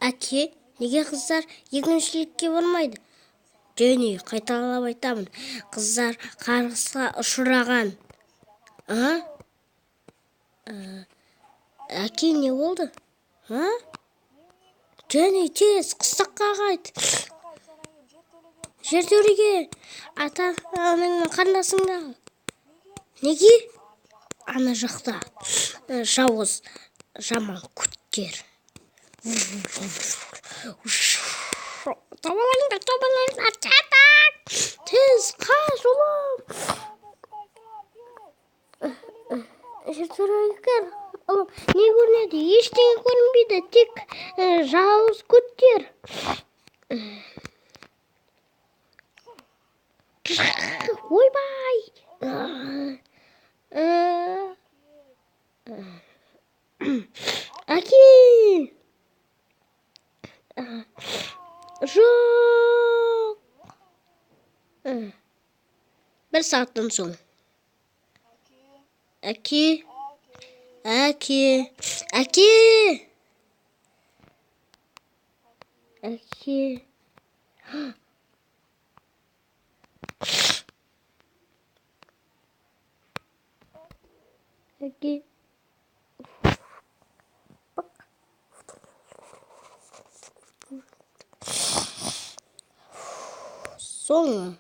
Әке, неге қыздар егіншілікке бармайды? Және қайталап айтамын, қыздар қарғысқа ұшыраған. Әке, не болды? Және тез қыстаққа қайт. Жертөлеге ата-ананың қандасыңда. Неге? Ана жақта жауыз жаман күттер. Табалаңдар, тез қаш, ұлым. Жертөлеге кір, ұлым. Не көрінеді? Ештеңе көрінбейді, тек жауыз күттер. Ойбай! Әке! Жоқ! Бір сағаттан соң. Әке! Әке! Әке! Әке! Әке! Соң.